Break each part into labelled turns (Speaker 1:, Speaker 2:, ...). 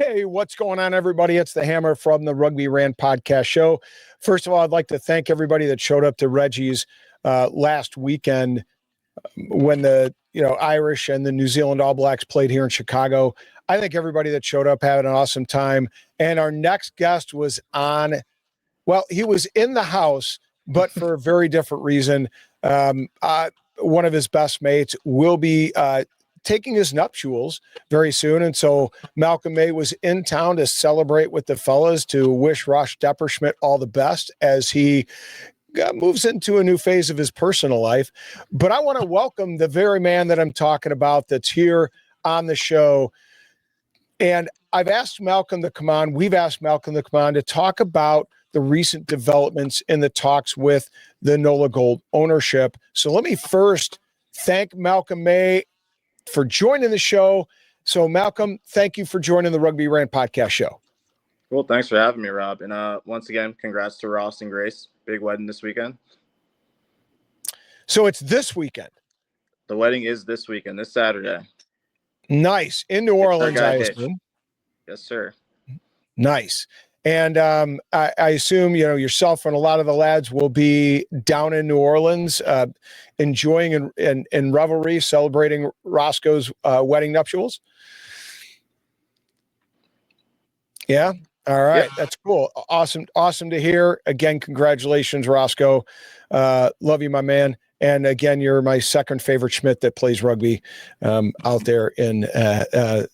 Speaker 1: Hey, what's going on, everybody? It's the Hammer from the Rugby Rant podcast show. First of all, I'd like to thank everybody that showed up to Reggie's last weekend when the Irish and the New Zealand All Blacks played here in Chicago. I think everybody that showed up had an awesome time. And our next guest was on. Well, he was in the house, but for a very different reason. One of his best mates will be taking his nuptials very soon. And so Malcolm May was in town to celebrate with the fellas, to wish Ross Depperschmidt all the best as he moves into a new phase of his personal life. But I want to welcome the very man that I'm talking about that's here on the show. And I've asked Malcolm to come on. We've asked Malcolm to come on to talk about the recent developments in the talks with the NOLA Gold ownership. So let me first thank Malcolm May for joining the show. So Malcolm, thank you for joining the Rugby Rant podcast show.
Speaker 2: Well, thanks for having me, Rob. And once again, congrats to Ross and Grace. Big wedding this weekend.
Speaker 1: So it's this weekend.
Speaker 2: The wedding is this weekend, this Saturday.
Speaker 1: Nice. In New Orleans, I assume.
Speaker 2: Yes, sir.
Speaker 1: Nice. And I assume, yourself and a lot of the lads will be down in New Orleans enjoying and revelry, celebrating Roscoe's wedding nuptials. Yeah. All right. Yeah. That's cool. Awesome to hear. Again, congratulations, Roscoe. Love you, my man. And again, you're my second favorite Schmidt that plays rugby out there in, the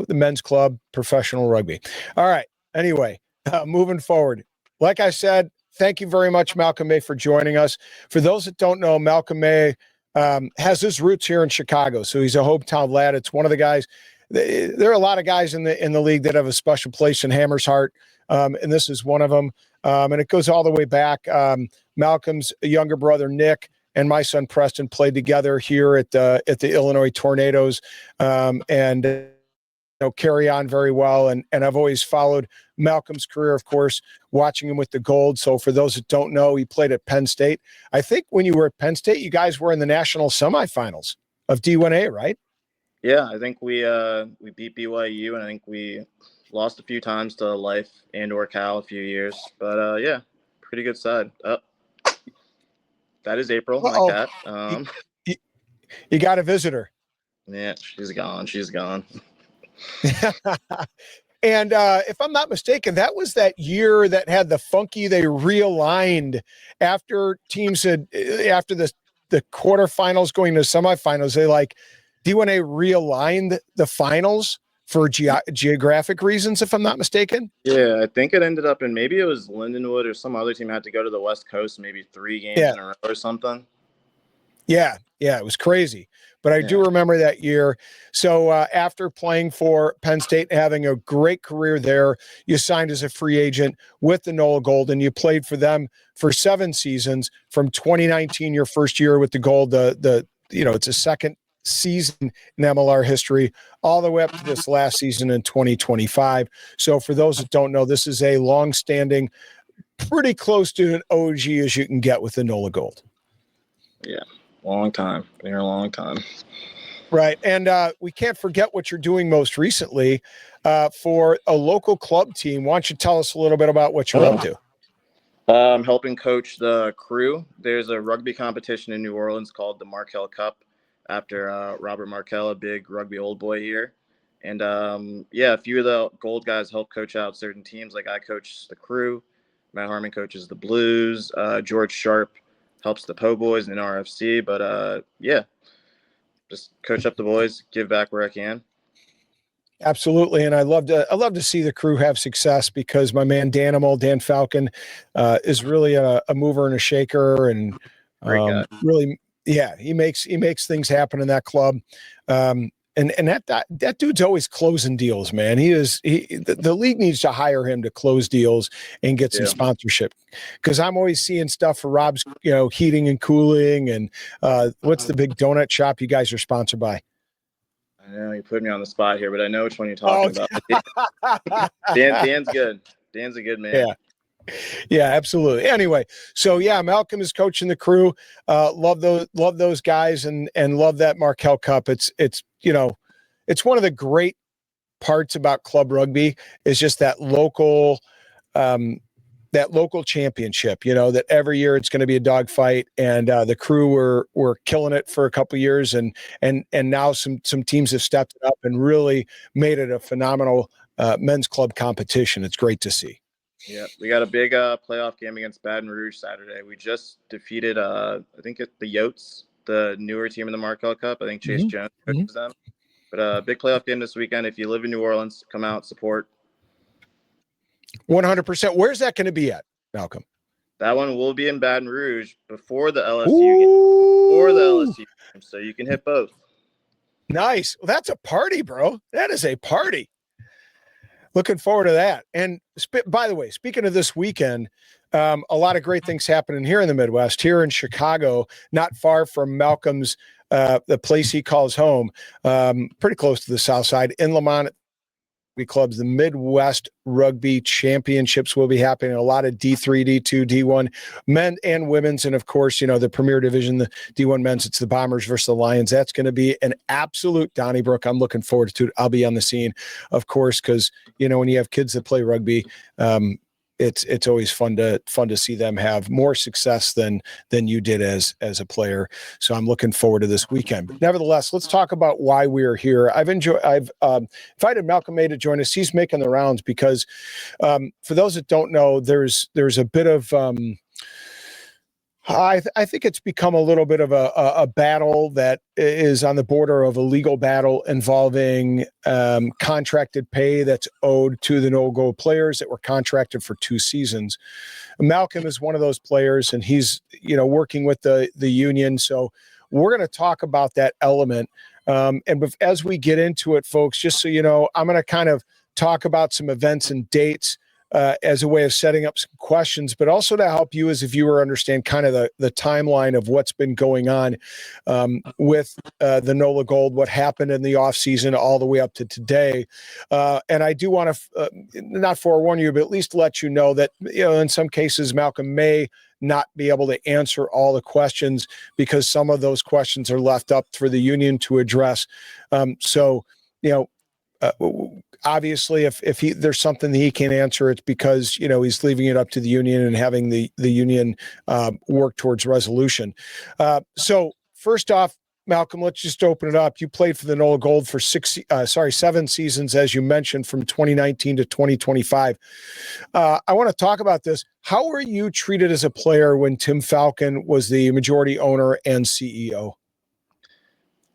Speaker 1: men's club, professional rugby. All right. Anyway, moving forward, like I said, thank you very much, Malcolm May, for joining us. For those that don't know, Malcolm May has his roots here in Chicago, so he's a hometown lad. It's one of the guys. There are a lot of guys in the league that have a special place in Hammer's heart, and this is one of them. And it goes all the way back. Malcolm's younger brother Nick and my son Preston played together here at the Illinois Tornadoes, and carry on very well. And I've always followed Malcolm's career, of course, watching him with the Gold. So for those that don't know, he played at Penn State. I think when you were at Penn State, you guys were in the national semifinals of D1A, right?
Speaker 2: Yeah, I think we beat BYU, and I think we lost a few times to Life and or Cal a few years. But yeah, pretty good side. That is April, my cat.
Speaker 1: You got a visitor.
Speaker 2: Yeah, she's gone.
Speaker 1: And if I'm not mistaken, that was that year that had the funky, they realigned after teams had, after the quarterfinals going to semifinals, they D1A realigned the finals for geographic reasons, if I'm not mistaken.
Speaker 2: Yeah, I think it ended up in, maybe it was Lindenwood or some other team had to go to the West Coast, maybe 3 games in a row or something.
Speaker 1: Yeah, it was crazy. But I do remember that year. So after playing for Penn State and having a great career there, you signed as a free agent with the NOLA Gold, and you played for them for 7 seasons from 2019, your first year with the Gold. It's a second season in MLR history, all the way up to this last season in 2025. So for those that don't know, this is a long-standing, pretty close to an OG as you can get with the NOLA Gold.
Speaker 2: Yeah. Long time. Been here a long time.
Speaker 1: Right. And we can't forget what you're doing most recently for a local club team. Why don't you tell us a little bit about what you're up to?
Speaker 2: I'm helping coach the Crew. There's a rugby competition in New Orleans called the Markel Cup after Robert Markel, a big rugby old boy here. And a few of the Gold guys help coach out certain teams. Like I coach the Crew. Matt Harmon coaches the Blues. George Sharp helps the Po Boys in RFC, but just coach up the boys, give back where I can.
Speaker 1: Absolutely, and I love to see the Crew have success because my man Dan Falcon is really a mover and a shaker, and really, he makes things happen in that club. And that dude's always closing deals, man. The league needs to hire him to close deals and get some sponsorship, because I'm always seeing stuff for Rob's, heating and cooling, and what's the big donut shop you guys are sponsored by?
Speaker 2: I know you put me on the spot here, but I know which one you're talking about. Dan's good. Dan's a good man.
Speaker 1: Yeah, absolutely. Anyway, so Malcolm is coaching the Crew. Love those guys and love that Markel Cup. It's one of the great parts about club rugby is just that local championship, that every year it's going to be a dogfight, and the Crew were killing it for a couple of years, and now some teams have stepped up and really made it a phenomenal men's club competition. It's great to see.
Speaker 2: Yeah, we got a big playoff game against Baton Rouge Saturday. We just defeated, I think it's the Yotes, the newer team in the Markel Cup. I think Chase Jones coaches them. But a big playoff game this weekend. If you live in New Orleans, come out, support.
Speaker 1: 100%. Where's that going to be at, Malcolm?
Speaker 2: That one will be in Baton Rouge before the LSU game. So you can hit both. Nice.
Speaker 1: Well, that's a party, bro. That is a party. Looking forward to that. And by the way, speaking of this weekend, a lot of great things happening here in the Midwest, here in Chicago, not far from Malcolm's, the place he calls home, pretty close to the South Side, in Lamont. Clubs, the Midwest Rugby Championships will be happening. A lot of D3, D2, D1 men and women's, and of course, the premier division, the D1 men's. It's the Bombers versus the Lions. That's going to be an absolute Donnybrook. I'm looking forward to it. I'll be on the scene, of course, because when you have kids that play rugby, it's always fun to see them have more success than you did as a player. So I'm looking forward to this weekend. But nevertheless, let's talk about why we are here. I've invited Malcolm May to join us. He's making the rounds because for those that don't know, there's a bit of I think it's become a little bit of a battle that is on the border of a legal battle involving contracted pay that's owed to the no-go players that were contracted for 2 seasons. Malcolm is one of those players, and he's working with the union. So we're going to talk about that element. And as we get into it, folks, just so you know, I'm going to kind of talk about some events and dates as a way of setting up some questions, but also to help you as a viewer understand kind of the timeline of what's been going on with the NOLA Gold, what happened in the offseason all the way up to today. And I do want to not forewarn you, but at least let you know that, in some cases, Malcolm may not be able to answer all the questions because some of those questions are left up for the union to address. Obviously, if there's something that he can't answer, it's because he's leaving it up to the union and having the union work towards resolution. So first off, Malcolm, let's just open it up. You played for the NOLA Gold for 7 seasons, as you mentioned, from 2019 to 2025. I want to talk about this. How were you treated as a player when Tim Falcon was the majority owner and CEO?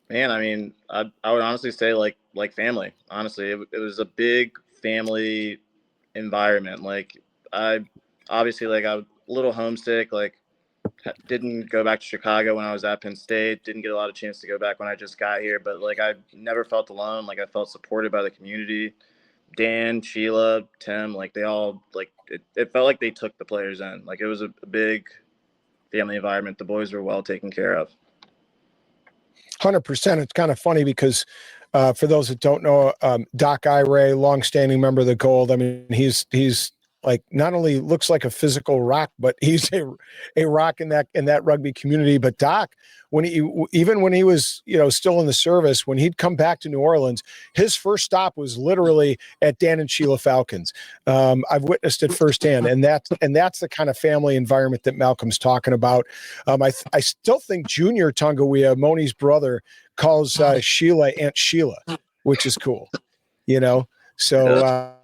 Speaker 2: Man, I mean, I would honestly say like family. Honestly, it was a big family environment. Like I obviously I was a little homesick. Like didn't go back to Chicago when I was at Penn State. Didn't get a lot of chance to go back when I just got here. But I never felt alone. I felt supported by the community. Dan, Sheila, Tim, they all it felt like they took the players in. It was a big family environment. The boys were well taken care of.
Speaker 1: 100%. It's kind of funny because for those that don't know, Doc Ire, longstanding member of the Gold. I mean, he's not only looks like a physical rock, but he's a rock in that rugby community. But Doc, when he was still in the service, when he'd come back to New Orleans, his first stop was literally at Dan and Sheila Falcons. I've witnessed it firsthand, and that's the kind of family environment that Malcolm's talking about. I still think Junior Tungawea, Moni's brother, calls Sheila Aunt Sheila, which is cool. So.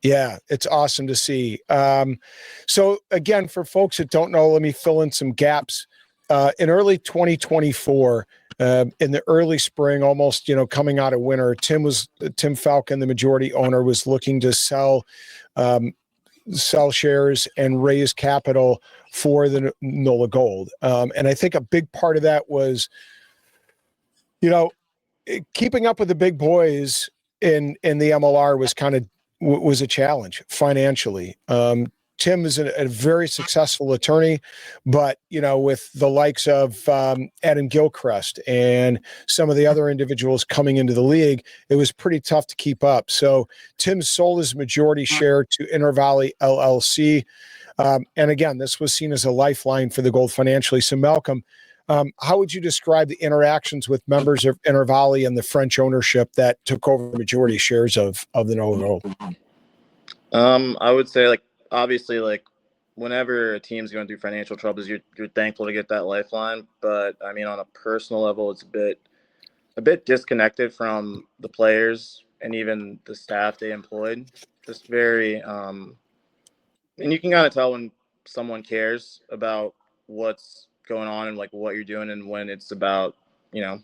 Speaker 1: Yeah, it's awesome to see. So again, for folks that don't know, let me fill in some gaps. In early 2024, in the early spring, almost coming out of winter, Tim Falcon, the majority owner, was looking to sell shares and raise capital for the NOLA Gold. And I think a big part of that was, keeping up with the big boys in the MLR was a challenge financially. Tim is a very successful attorney, but with the likes of Adam Gilchrist and some of the other individuals coming into the league, it was pretty tough to keep up. So Tim sold his majority share to InterValley LLC. And again, this was seen as a lifeline for the Gold financially. So Malcolm, How would you describe the interactions with members of Intervali and the French ownership that took over the majority shares of the Nola Gold?
Speaker 2: I would say, like, obviously, like, whenever a team's going through financial troubles, you're thankful to get that lifeline. But I mean, on a personal level, it's a bit disconnected from the players and even the staff they employed. Just very, and you can kind of tell when someone cares about what's going on and like what you're doing, and when it's about, you know,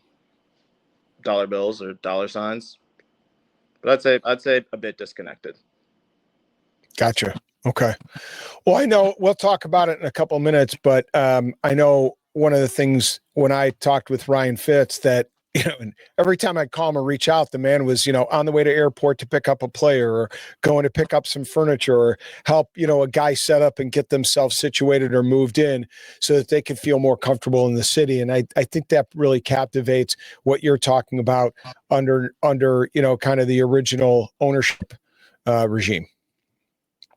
Speaker 2: dollar bills or dollar signs. But I'd say a bit disconnected.
Speaker 1: Gotcha. Okay. Well, I know we'll talk about it in a couple of minutes, but I know one of the things when I talked with Ryan Fitz that, you know, and every time I'd call him or reach out, the man was, you know, on the way to airport to pick up a player or going to pick up some furniture or help, you know, a guy set up and get themselves situated or moved in so that they could feel more comfortable in the city. And I think that really captivates what you're talking about under, you know, kind of the original ownership regime.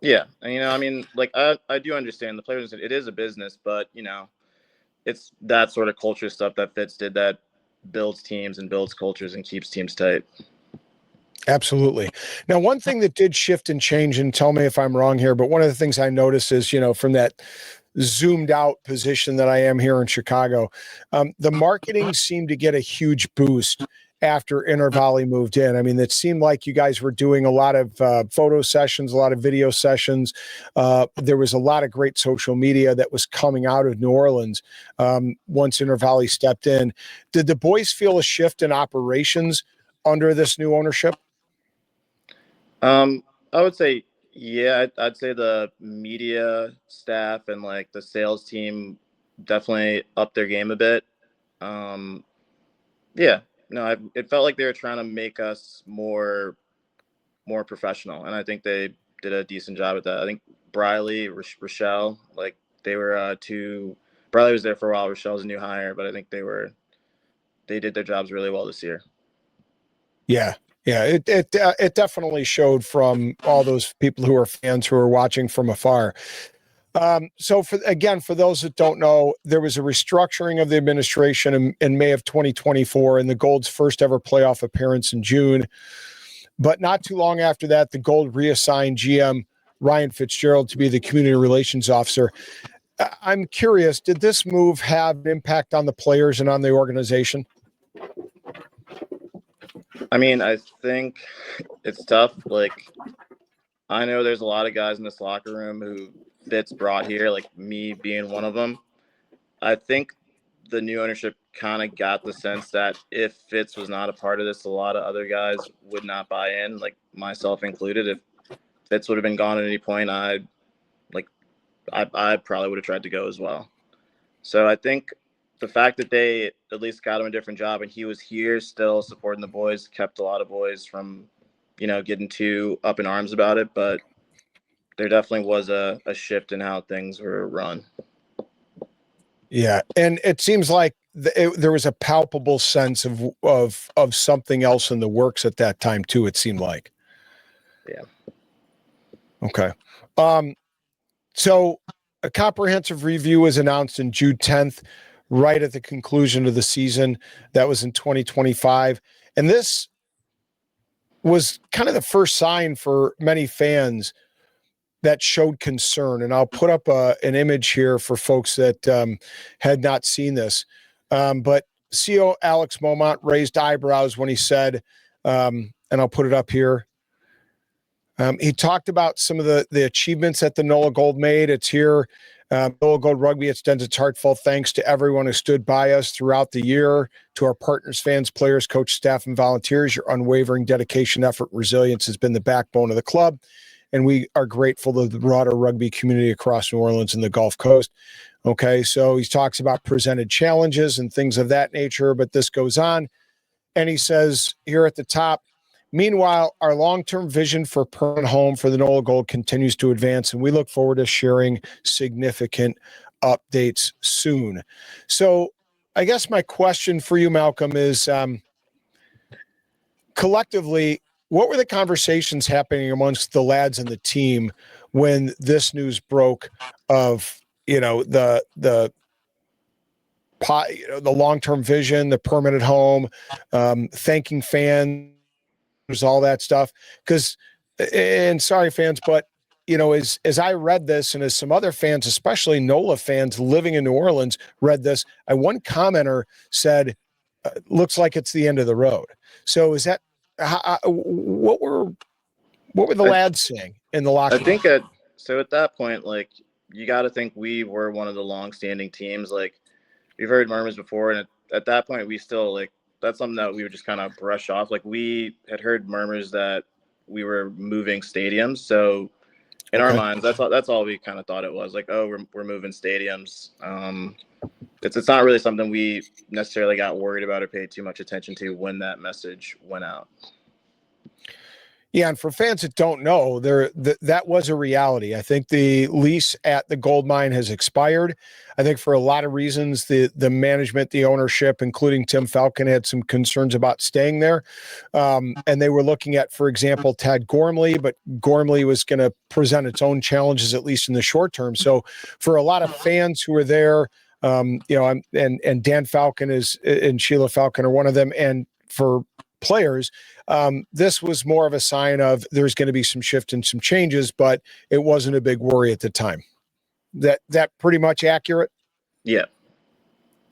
Speaker 2: Yeah, and, you know, I mean, like, I do understand the players. It is a business, but, you know, it's that sort of culture stuff that Fitz did that builds teams and builds cultures and keeps teams tight.
Speaker 1: Absolutely. Now, one thing that did shift and change, and tell me if I'm wrong here, but one of the things I noticed is, you know, from that zoomed out position that I am here in Chicago, the marketing seemed to get a huge boost after Intervali moved in. I mean, it seemed like you guys were doing a lot of photo sessions, a lot of video sessions. There was a lot of great social media that was coming out of New Orleans once Intervali stepped in. Did the boys feel a shift in operations under this new ownership?
Speaker 2: I would say, yeah, I'd say the media staff and like the sales team definitely upped their game a bit. Um, yeah, no, it felt like they were trying to make us more professional, and I think they did a decent job at that. I think Briley, Rochelle, like they were two. Briley was there for a while. Rochelle's a new hire, but I think they did their jobs really well this year.
Speaker 1: Yeah. Yeah, it definitely showed from all those people who are fans who are watching from afar. So for those that don't know, there was a restructuring of the administration in May of 2024 and the Gold's first ever playoff appearance in June. But not too long after that, the Gold reassigned GM Ryan Fitzgerald to be the community relations officer. I'm curious, did this move have an impact on the players and on the organization?
Speaker 2: I mean, I think it's tough. Like, I know there's a lot of guys in this locker room who Fitz brought here, like me being one of them. I think the new ownership kind of got the sense that if Fitz was not a part of this, a lot of other guys would not buy in, like myself included. If Fitz would have been gone at any point, I probably would have tried to go as well. So I think the fact that they at least got him a different job and he was here still supporting the boys kept a lot of boys from, you know, getting too up in arms about it. But there definitely was a shift in how things were run.
Speaker 1: Yeah, and it seems like there was a palpable sense of something else in the works at that time too. It seemed like.
Speaker 2: Yeah.
Speaker 1: Okay. So a comprehensive review was announced in June 10th, right at the conclusion of the season. That was in 2025, and this was kind of the first sign for many fans that showed concern. And I'll put up an image here for folks that had not seen this. But CEO Alex Momont raised eyebrows when he said, and I'll put it up here. He talked about some of the achievements that the NOLA Gold made. It's here. NOLA Gold Rugby extends its heartfelt thanks to everyone who stood by us throughout the year, to our partners, fans, players, coach, staff, and volunteers. Your unwavering dedication, effort, resilience has been the backbone of the club. And we are grateful to the broader rugby community across New Orleans and the Gulf Coast. Okay, so he talks about presented challenges and things of that nature, but this goes on. And he says here at the top, meanwhile, our long-term vision for permanent home for the NOLA Gold continues to advance, and we look forward to sharing significant updates soon. So I guess my question for you, Malcolm, is collectively, what were the conversations happening amongst the lads and the team when this news broke of, you know, the the long-term vision, the permanent home, thanking fans, all that stuff. Because, and sorry, fans, but as I read this, and as some other fans, especially NOLA fans living in New Orleans, read this, one commenter said, "Looks like it's the end of the road." So, is that what were the lads saying in the locker room?
Speaker 2: I think at that point, like, you got to think we were one of the long-standing teams. Like, we've heard murmurs before, and at that point, we still, like, that's something that we would just kind of brush off. Like, we had heard murmurs that we were moving stadiums, so in our minds, that's all we kind of thought it was. Like, oh, we're moving stadiums. It's not really something we necessarily got worried about or paid too much attention to when that message went out.
Speaker 1: Yeah, and for fans that don't know, that was a reality. I think the lease at the gold mine has expired. I think for a lot of reasons, the management, the ownership, including Tim Falcon, had some concerns about staying there. And they were looking at, for example, Tad Gormley, but Gormley was going to present its own challenges, at least in the short term. So for a lot of fans who were there, and Dan Falcon and Sheila Falcon are one of them. And for players, this was more of a sign of there's going to be some shift and some changes, but it wasn't a big worry at the time. That pretty much accurate?
Speaker 2: Yeah.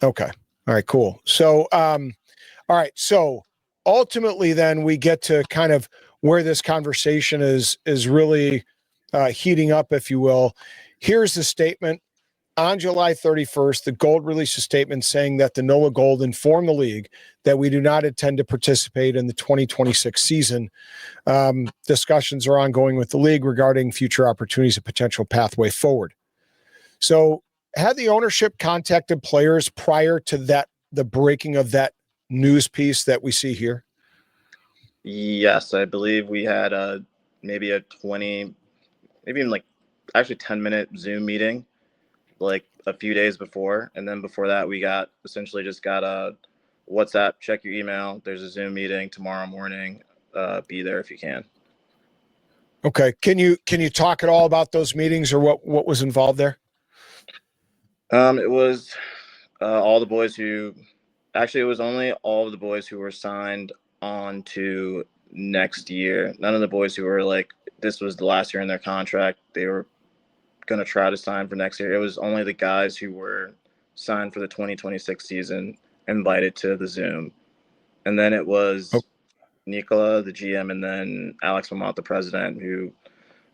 Speaker 1: Okay. All right, cool. So, all right. So ultimately then we get to kind of where this conversation is really heating up, if you will. Here's the statement. On July 31st, the Gold released a statement saying that the NOLA Gold informed the league that we do not intend to participate in the 2026 season. Discussions are ongoing with the league regarding future opportunities and potential pathway forward. So, had the ownership contacted players prior to the breaking of that news piece that we see here?
Speaker 2: Yes, I believe we had maybe a 20, maybe even like actually 10-minute Zoom meeting like a few days before. And then before that, we essentially just got a WhatsApp, check your email. There's a Zoom meeting tomorrow morning. Be there if you can.
Speaker 1: Okay. Can you talk at all about those meetings or what was involved there?
Speaker 2: It was all the boys it was only all of the boys who were signed on to next year. None of the boys who were like, this was the last year in their contract, they were going to try to sign for next year. It was only the guys who were signed for the 2026 season invited to the Zoom. And then it was Nikola, the GM, and then Alex Mamont, the president, who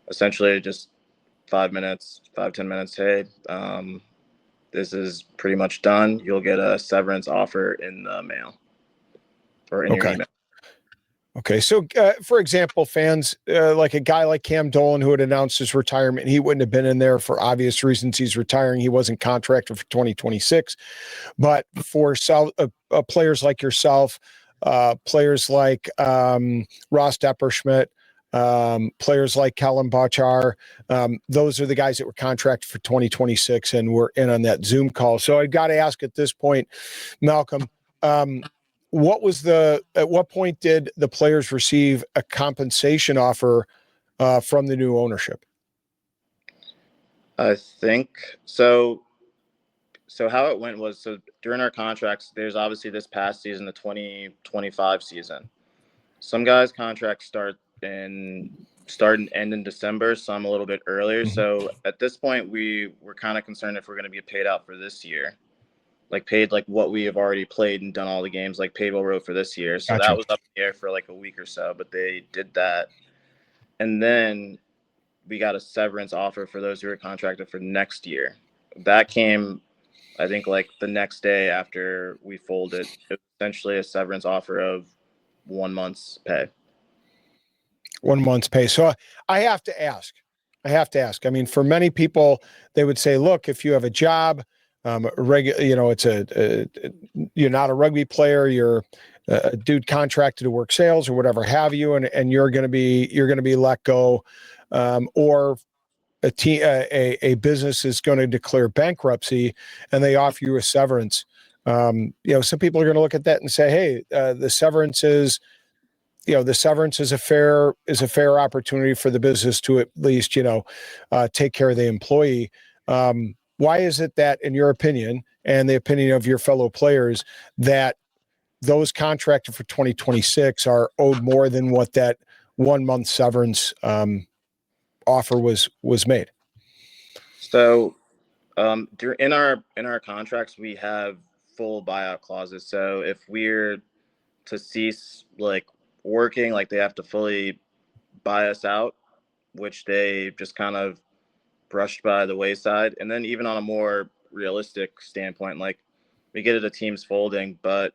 Speaker 2: essentially just 10 minutes, hey, this is pretty much done. You'll get a severance offer in the mail or in your email.
Speaker 1: Okay. So, for example, fans, like a guy like Cam Dolan, who had announced his retirement, he wouldn't have been in there for obvious reasons. He's retiring. He wasn't contracted for 2026. But for players like yourself, players like Ross Depperschmidt, players like Kellen Bachar, those are the guys that were contracted for 2026 and were in on that Zoom call. So I got to ask at this point, Malcolm, at what point did the players receive a compensation offer from the new ownership?
Speaker 2: I think so. So how it went was, so during our contracts, there's obviously this past season, the 2025 season. Some guys' contracts start and end in December, some a little bit earlier. Mm-hmm. So at this point, we were kind of concerned if we're going to be paid out for this year. Like paid like what we have already played and done all the games, like paid what we wrote for this year. So That was up in the air for like a week or so, but they did that. And then we got a severance offer for those who were contracted for next year. That came, I think, like the next day after we folded. It was essentially a severance offer of 1 month's pay.
Speaker 1: 1 month's pay. So I have to ask. I mean, for many people, they would say, look, if you have a job, you're not a rugby player, you're a dude contracted to work sales or whatever have you, and you're going to be let go, or a business is going to declare bankruptcy and they offer you a severance. Some people are going to look at that and say, hey, the severance is a fair opportunity for the business to at least, take care of the employee. Why is it that, in your opinion, and the opinion of your fellow players that those contracted for 2026 are owed more than what that 1 month severance offer was made?
Speaker 2: So in our contracts, we have full buyout clauses. So if we're to cease like working, like they have to fully buy us out, which they just kind of brushed by the wayside. And then even on a more realistic standpoint, like we get it, a team's folding, but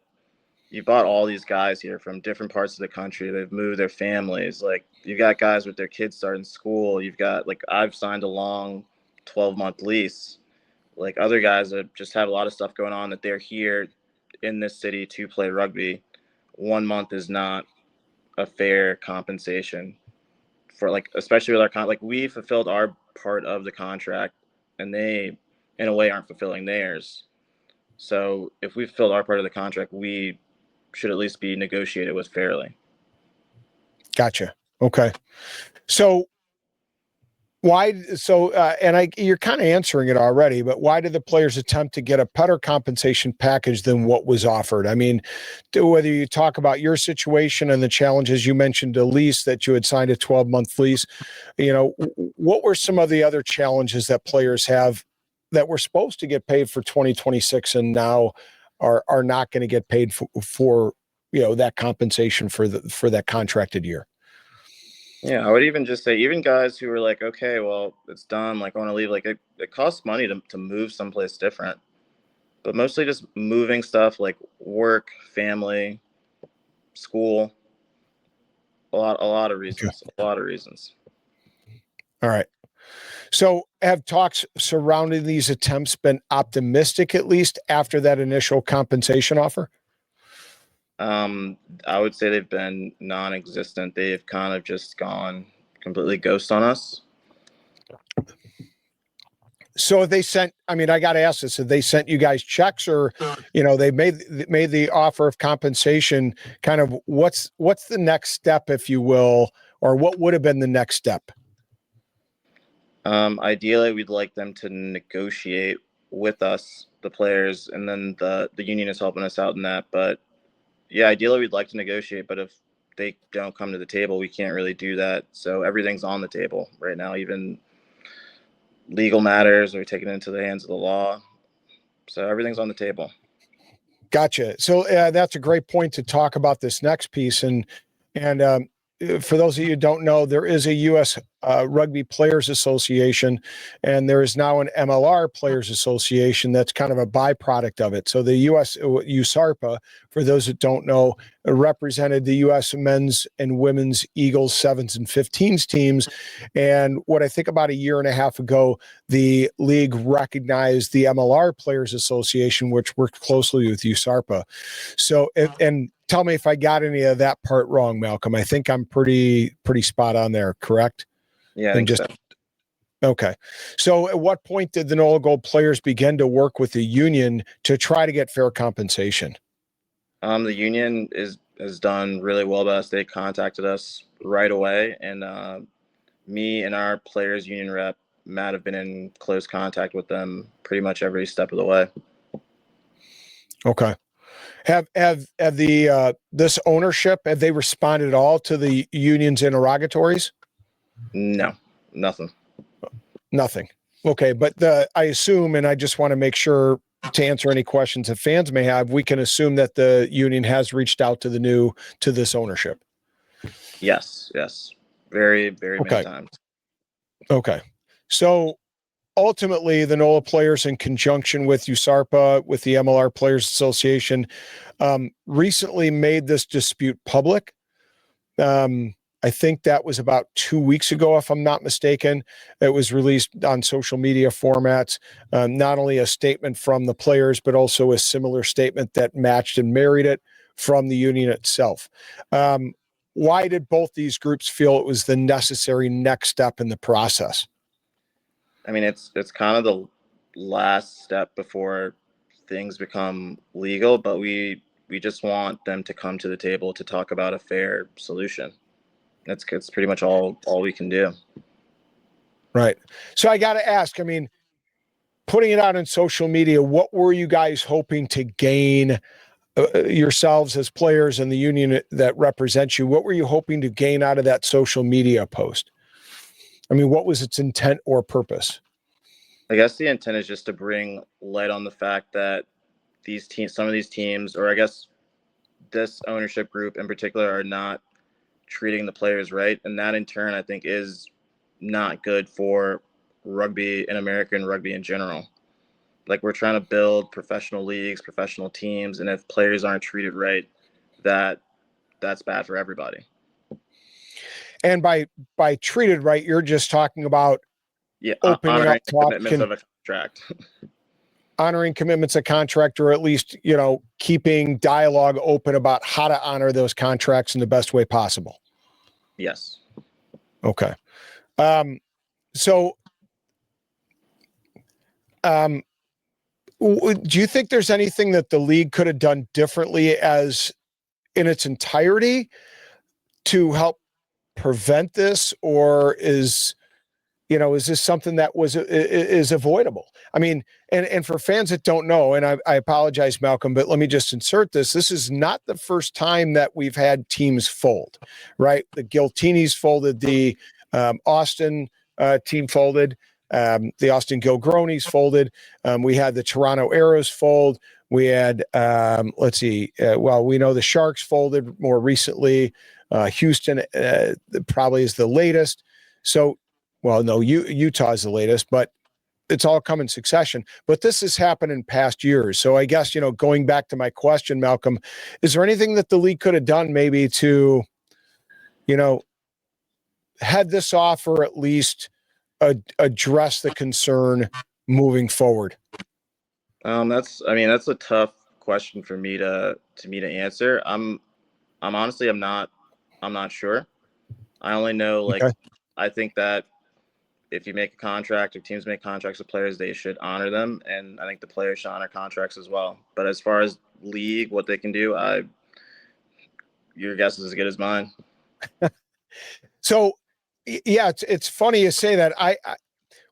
Speaker 2: you bought all these guys here from different parts of the country. They've moved their families. Like you've got guys with their kids starting school. You've got like I've signed a long 12-month lease. Like other guys that just have a lot of stuff going on that they're here in this city to play rugby. 1 month is not a fair compensation for like, especially with our like we fulfilled our part of the contract and they in a way aren't fulfilling theirs. So if we fulfilled our part of the contract, we should at least be negotiated with fairly.
Speaker 1: Gotcha. Okay. So you're kind of answering it already, but why did the players attempt to get a better compensation package than what was offered? I mean, whether you talk about your situation and the challenges you mentioned, a lease that you had signed a 12-month lease, what were some of the other challenges that players have that were supposed to get paid for 2026 and now are not going to get paid for that compensation for that contracted year?
Speaker 2: Yeah, I would even just say, even guys who were like, okay, well, it's done. Like, I want to leave. Like, it costs money to move someplace different, but mostly just moving stuff like work, family, school. A lot of reasons.
Speaker 1: Okay.
Speaker 2: A lot of reasons.
Speaker 1: All right. So have talks surrounding these attempts been optimistic, at least after that initial compensation offer?
Speaker 2: I would say they've been non-existent. They've kind of just gone completely ghost on us.
Speaker 1: So they sent, I mean, I got to ask this, have they sent you guys checks or, they made the offer of compensation? Kind of what's the next step, if you will, or what would have been the next step?
Speaker 2: Ideally, we'd like them to negotiate with us, the players, and then the union is helping us out in that. But yeah, ideally, we'd like to negotiate. But if they don't come to the table, we can't really do that. So everything's on the table right now, even legal matters are taken into the hands of the law. So everything's on the table.
Speaker 1: Gotcha. So that's a great point to talk about this next piece. And for those of you who don't know, there is a U.S. Rugby Players Association, and there is now an MLR Players Association that's kind of a byproduct of it. So the U.S. USARPA, for those that don't know, represented the U.S. men's and women's Eagles 7s and 15s teams. And what I think about a year and a half ago, the league recognized the MLR Players Association, which worked closely with USARPA. So, and tell me if I got any of that part wrong, Malcolm. I think I'm pretty spot on there, correct?
Speaker 2: Yeah, I think so.
Speaker 1: Okay. So at what point did the NOLA Gold players begin to work with the union to try to get fair compensation?
Speaker 2: The union has done really well by us. They contacted us right away, and me and our players union rep Matt have been in close contact with them pretty much every step of the way.
Speaker 1: Okay. Have the this ownership, have they responded at all to the union's interrogatories?
Speaker 2: No, nothing.
Speaker 1: Nothing. Okay, but I assume, and I just want to make sure to answer any questions that fans may have, we can assume that the union has reached out to this ownership.
Speaker 2: Yes. Very, very
Speaker 1: Okay.
Speaker 2: many times.
Speaker 1: Okay. So ultimately, the NOLA players, in conjunction with USARPA, with the MLR Players Association, recently made this dispute public. I think that was about 2 weeks ago, if I'm not mistaken. It was released on social media formats, not only a statement from the players, but also a similar statement that matched and married it from the union itself. Why did both these groups feel it was the necessary next step in the process?
Speaker 2: I mean, it's kind of the last step before things become legal, but we just want them to come to the table to talk about a fair solution. It's pretty much all we can do.
Speaker 1: Right. So I got to ask, I mean, putting it out on social media, what were you guys hoping to gain yourselves as players and the union that represents you? What were you hoping to gain out of that social media post? I mean, what was its intent or purpose?
Speaker 2: I guess the intent is just to bring light on the fact that these teams, some of these teams, or I guess this ownership group in particular, are not treating the players right. And that in turn, I think, is not good for rugby in America and rugby in general. Like, we're trying to build professional leagues, professional teams, and if players aren't treated right, that's bad for everybody.
Speaker 1: And by treated right, you're just talking about opening up talk,
Speaker 2: commitments of a contract.
Speaker 1: Honoring commitments of contract, or at least, keeping dialogue open about how to honor those contracts in the best way possible.
Speaker 2: Yes.
Speaker 1: Okay. So, do you think there's anything that the league could have done differently as in its entirety to help prevent this, or is this something that is avoidable? I mean, and for fans that don't know, and I apologize, Malcolm, but let me just insert this. This is not the first time that we've had teams fold, right? The Giltinis folded, the Austin team folded, the Austin Gilgronis folded. We had the Toronto Arrows fold. We had, we know the Sharks folded more recently. Houston probably is the latest. So, well, no, Utah is the latest, but it's all come in succession. But this has happened in past years. So I guess, going back to my question, Malcolm, is there anything that the league could have done maybe to, head this off, or at least address the concern moving forward?
Speaker 2: That's a tough question for me to answer. I'm not sure. I only know,
Speaker 1: Okay.
Speaker 2: I think that if you make a contract, or teams make contracts with players, they should honor them, and I think the players should honor contracts as well. But as far as league, what they can do, your guess is as good as mine.
Speaker 1: So, yeah, it's funny you say that. I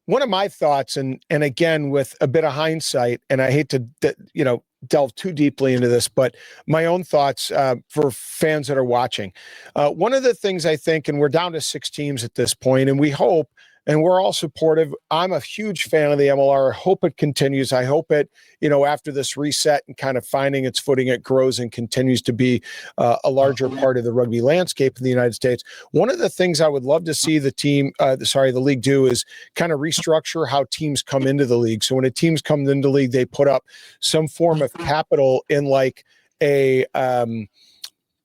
Speaker 1: one of my thoughts, and again, with a bit of hindsight, and I hate to delve too deeply into this, but my own thoughts for fans that are watching. One of the things I think, and we're down to 6 teams at this point, and we hope, and we're all supportive. I'm a huge fan of the MLR. I hope it continues. I hope it, after this reset and kind of finding its footing, it grows and continues to be a larger part of the rugby landscape in the United States. One of the things I would love to see the league do is kind of restructure how teams come into the league. So when a team's comes into the league, they put up some form of capital in like a,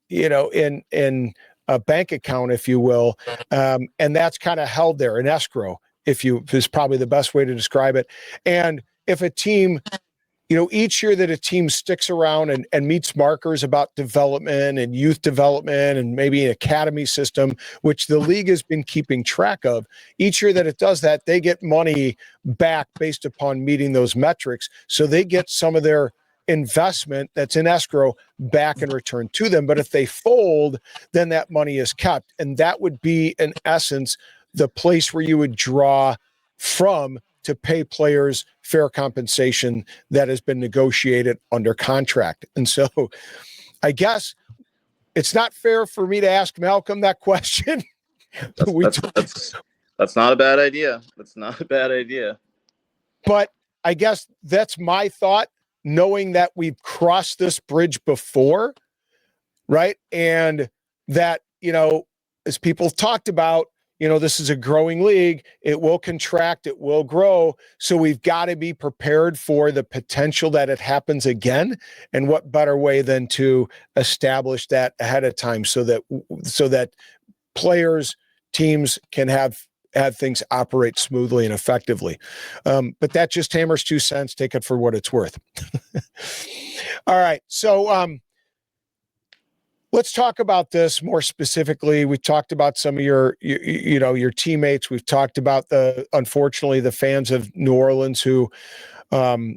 Speaker 1: in a bank account, if you will. And that's kind of held there in escrow, is probably the best way to describe it. And if a team, each year that a team sticks around and meets markers about development and youth development and maybe an academy system, which the league has been keeping track of, each year that it does that, they get money back based upon meeting those metrics. So they get some of their investment that's in escrow back in return to them. But if they fold, then that money is kept. And that would be, in essence, the place where you would draw from to pay players fair compensation that has been negotiated under contract. And so I guess it's not fair for me to ask Malcolm that question.
Speaker 2: That's not a bad idea. That's not a bad idea.
Speaker 1: But I guess that's my thought, knowing that we've crossed this bridge before, right? And that, as people talked about, this is a growing league. It will contract. It will grow. So we've got to be prepared for the potential that it happens again. And what better way than to establish that ahead of time so that players, teams can have things operate smoothly and effectively. But that just Hammer's 2 cents. Take it for what it's worth. All right. So let's talk about this more specifically. We talked about some of your teammates. We've talked about unfortunately, the fans of New Orleans who, are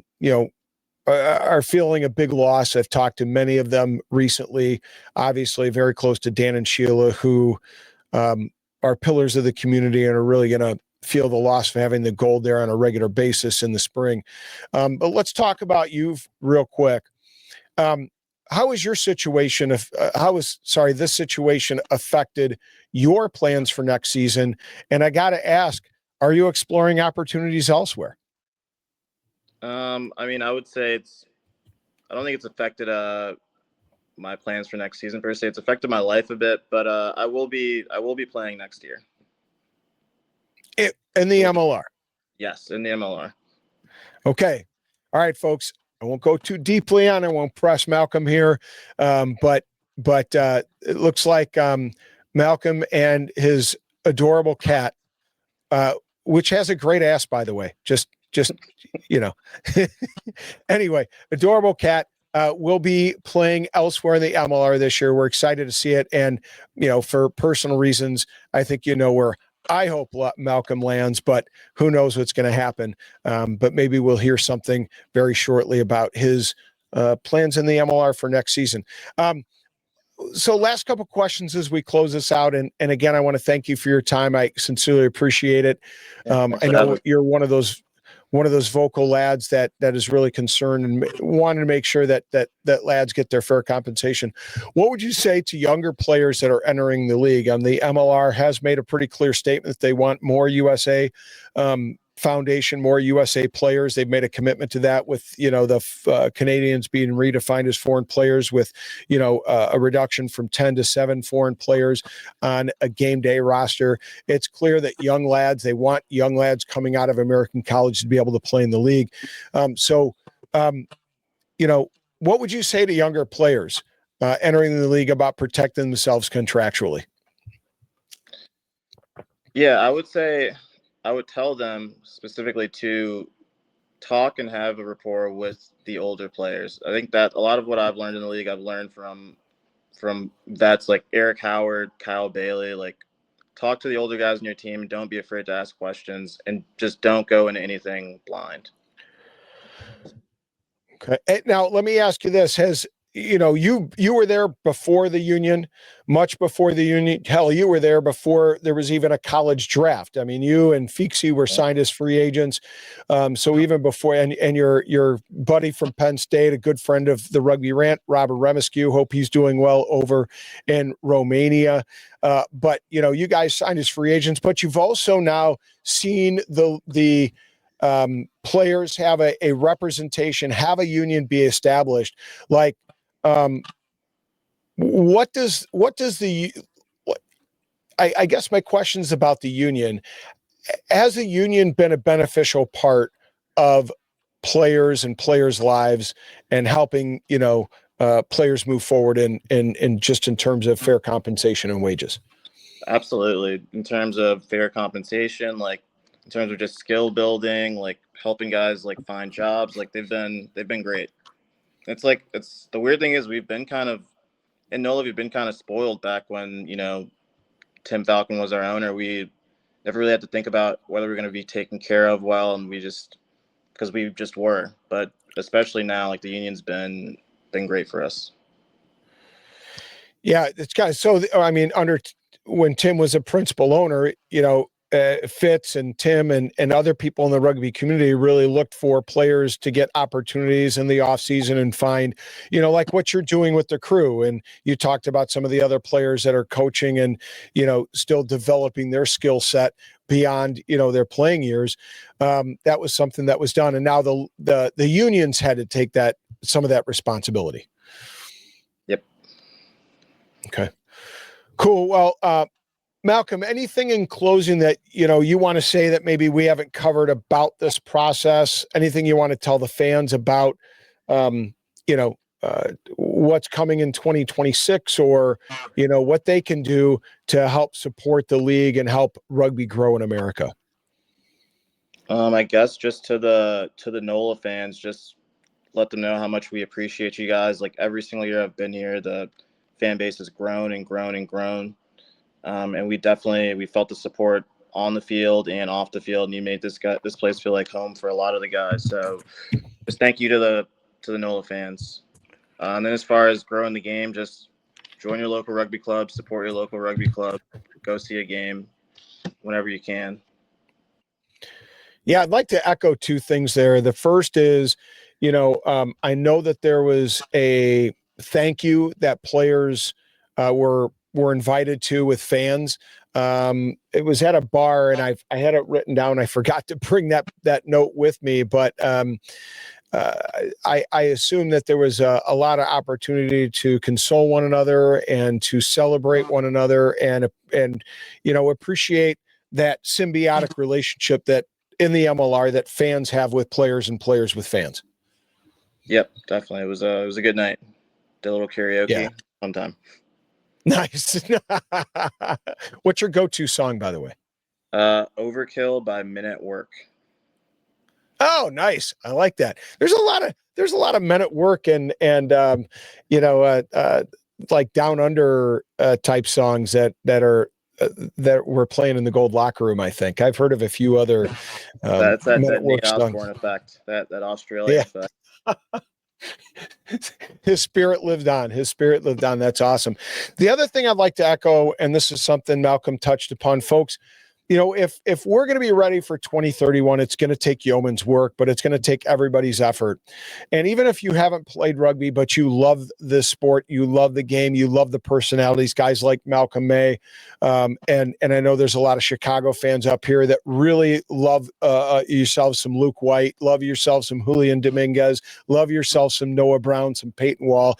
Speaker 1: feeling a big loss. I've talked to many of them recently, obviously very close to Dan and Sheila, who are pillars of the community and are really going to feel the loss of having the gold there on a regular basis in the spring. But let's talk about you real quick. How is your situation? This situation affected your plans for next season? And I got to ask, are you exploring opportunities elsewhere?
Speaker 2: I mean, I would say I don't think it's affected my plans for next season per se. It's affected my life a bit, but I will be playing next year.
Speaker 1: In the MLR?
Speaker 2: Yes, in the MLR.
Speaker 1: Okay. All right, folks. I won't go too deeply on it. I won't press Malcolm here. But it looks like Malcolm and his adorable cat, which has a great ass, by the way, just, anyway, adorable cat, will be playing elsewhere in the MLR this year. We're excited to see it. And, for personal reasons, I think, where I hope Malcolm lands, but who knows what's going to happen. But maybe we'll hear something very shortly about his plans in the MLR for next season. So last couple questions as we close this out. And again, I want to thank you for your time. I sincerely appreciate it. I know you're one of those vocal lads that is really concerned and wanting to make sure that lads get their fair compensation. What would you say to younger players that are entering the league? The MLR has made a pretty clear statement that they want more USA Foundation, more USA players. They've made a commitment to that with, the Canadians being redefined as foreign players with, a reduction from 10 to 7 foreign players on a game day roster. It's clear that they want young lads coming out of American college to be able to play in the league. What would you say to younger players entering the league about protecting themselves contractually?
Speaker 2: Yeah, I would tell them specifically to talk and have a rapport with the older players. I think that a lot of what I've learned in the league, I've learned from vets like Eric Howard, Kyle Bailey. Like, talk to the older guys in your team. Don't be afraid to ask questions, and just don't go into anything blind.
Speaker 1: Okay. Now, let me ask you this. You were there before the union, much before the union. Hell, you were there before there was even a college draft. I mean, you and Feeksy were signed as free agents. So even before, and your buddy from Penn State, a good friend of the Rugby Rant, Robert Remiscu, hope he's doing well over in Romania. But, you guys signed as free agents, but you've also now seen the players have a representation, have a union be established. Like, what does I guess my question is about the union. Has the union been a beneficial part of players and players' lives and helping, players move forward in just in terms of fair compensation and wages?
Speaker 2: Absolutely. In terms of fair compensation, like in terms of just skill building, like helping guys like find jobs, like they've been great. It's the weird thing is we've been kind of in NOLA, we've been kind of spoiled back when, Tim Falcon was our owner. We never really had to think about whether we're going to be taken care of well, and because we just were. But especially now, like the union's been great for us.
Speaker 1: Yeah, it's kind of so. I mean, when Tim was a principal owner, Fitz and Tim and other people in the rugby community really looked for players to get opportunities in the offseason and find, like what you're doing with the crew. And you talked about some of the other players that are coaching and, still developing their skill set beyond, their playing years. That was something that was done. And now the unions had to take some of that responsibility.
Speaker 2: Yep.
Speaker 1: Okay, cool. Well, Malcolm, anything in closing that, you want to say that maybe we haven't covered about this process? Anything you want to tell the fans about, what's coming in 2026 or, what they can do to help support the league and help rugby grow in America?
Speaker 2: I guess just to the NOLA fans, just let them know how much we appreciate you guys. Like every single year I've been here, the fan base has grown and grown and grown. And we felt the support on the field and off the field, and you made this place feel like home for a lot of the guys. So just thank you to the NOLA fans. And then as far as growing the game, just join your local rugby club, support your local rugby club, go see a game whenever you can.
Speaker 1: Yeah, I'd like to echo two things there. The first is, I know that there was a thank you that players were invited to with fans. It was at a bar, and I had it written down. I forgot to bring that note with me, but uh, I assume that there was a lot of opportunity to console one another and to celebrate one another, and appreciate that symbiotic relationship that in the MLR that fans have with players and players with fans.
Speaker 2: Yep, definitely. It was a good night. Did a little karaoke.
Speaker 1: Yeah.
Speaker 2: Fun time.
Speaker 1: Nice. What's your go-to song, by the way?
Speaker 2: Overkill by Men at Work.
Speaker 1: Oh, nice. I like that. There's a lot of men at work and like down under type songs that we're playing in the Gold Locker Room. I think I've heard of a few other
Speaker 2: That's that
Speaker 1: men at
Speaker 2: Nate
Speaker 1: work songs.
Speaker 2: Osborne effect. That Australian
Speaker 1: Yeah.
Speaker 2: effect.
Speaker 1: His spirit lived on. His spirit lived on. That's awesome. The other thing I'd like to echo, and this is something Malcolm touched upon, folks, if we're going to be ready for 2031, it's going to take yeoman's work, but it's going to take everybody's effort. And even if you haven't played rugby, but you love this sport, you love the game, you love the personalities, guys like Malcolm May, and I know there's a lot of Chicago fans up here that really love yourself some Luke White, love yourself some Julian Dominguez, love yourself some Noah Brown, some Peyton Wall.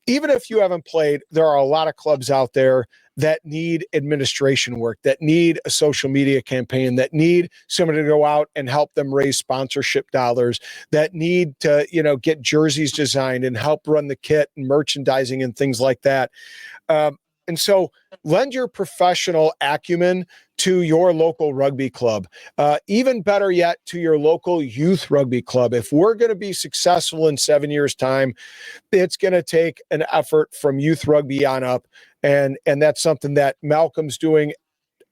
Speaker 1: Even if you haven't played, there are a lot of clubs out there that need administration work, that need a social media campaign, that need somebody to go out and help them raise sponsorship dollars, that need to, get jerseys designed and help run the kit and merchandising and things like that. And so lend your professional acumen to your local rugby club. Even better yet, to your local youth rugby club. If we're going to be successful in 7 years' time, it's going to take an effort from youth rugby on up. And that's something that Malcolm's doing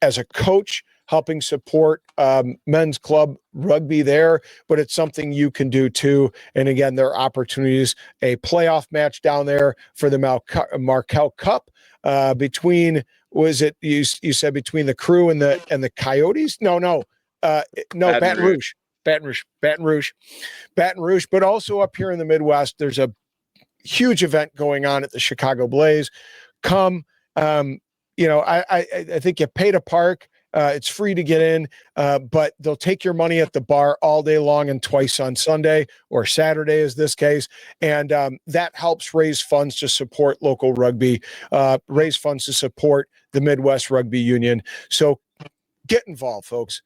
Speaker 1: as a coach, helping support men's club rugby there, but it's something you can do too. And again, there are opportunities, a playoff match down there for the Markel Cup between, was it, you said between the Crew and the Coyotes? No, Baton Rouge. Baton Rouge, but also up here in the Midwest, there's a huge event going on at the Chicago Blaze. Come, I think you pay to park. It's free to get in, but they'll take your money at the bar all day long and twice on Sunday or Saturday, is this case. And that helps raise funds to support local rugby, raise funds to support the Midwest Rugby Union. So get involved, folks.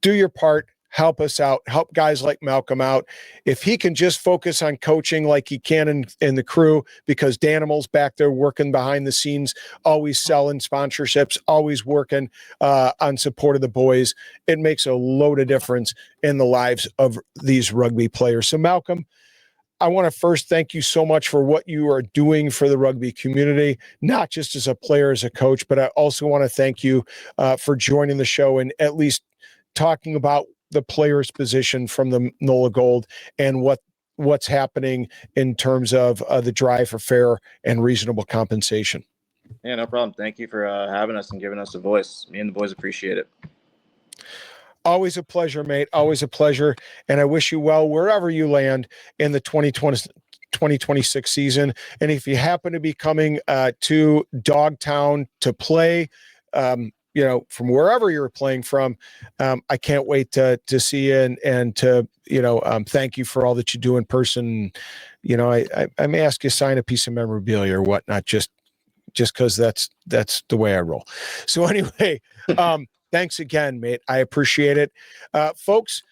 Speaker 1: Do your part. Help us out. Help guys like Malcolm out. If he can just focus on coaching like he can in the Crew, because Danimal's back there working behind the scenes, always selling sponsorships, always working on support of the boys, it makes a load of difference in the lives of these rugby players. So Malcolm, I want to first thank you so much for what you are doing for the rugby community, not just as a player, as a coach, but I also want to thank you for joining the show and at least talking about the player's position from the NOLA Gold and what's happening in terms of the drive for fair and reasonable compensation.
Speaker 2: Yeah, no problem. Thank you for having us and giving us a voice. Me and the boys appreciate it.
Speaker 1: Always a pleasure, mate. Always a pleasure. And I wish you well wherever you land in the 2026 season. And if you happen to be coming to Dogtown to play, from wherever you're playing from, I can't wait to see you and to, thank you for all that you do in person. I may ask you to sign a piece of memorabilia or whatnot, just because that's the way I roll. So anyway, thanks again, mate. I appreciate it. Folks,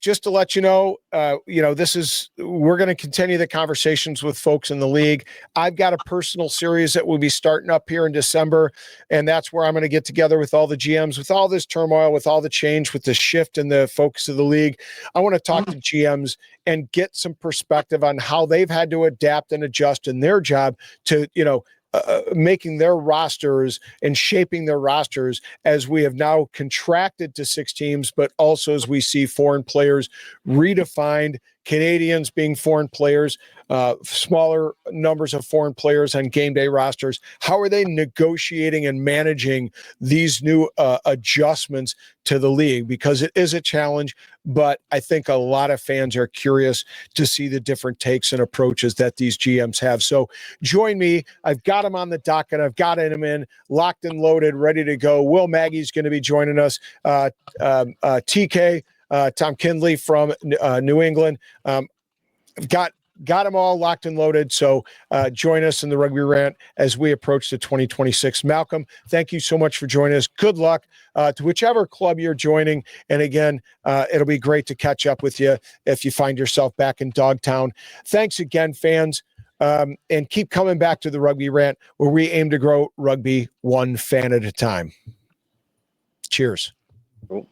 Speaker 1: just to let you know, we're going to continue the conversations with folks in the league. I've got a personal series that will be starting up here in December, and that's where I'm going to get together with all the GMs, with all this turmoil, with all the change, with the shift in the focus of the league. I want to talk to GMs and get some perspective on how they've had to adapt and adjust in their job to, making their rosters and shaping their rosters as we have now contracted to 6 teams, but also as we see foreign players redefined, Canadians being foreign players, smaller numbers of foreign players on game day rosters. How are they negotiating and managing these new adjustments to the league? Because it is a challenge, but I think a lot of fans are curious to see the different takes and approaches that these GMs have. So join me. I've got him on the docket. I've got him in, locked and loaded, ready to go. Will Maggie's going to be joining us. TK, Tom Kindley from New England. Got them all locked and loaded. So join us in the Rugby Rant as we approach the 2026. Malcolm, thank you so much for joining us. Good luck to whichever club you're joining. And again, it'll be great to catch up with you if you find yourself back in Dogtown. Thanks again, fans. And keep coming back to the Rugby Rant, where we aim to grow rugby one fan at a time. Cheers.
Speaker 2: Cool.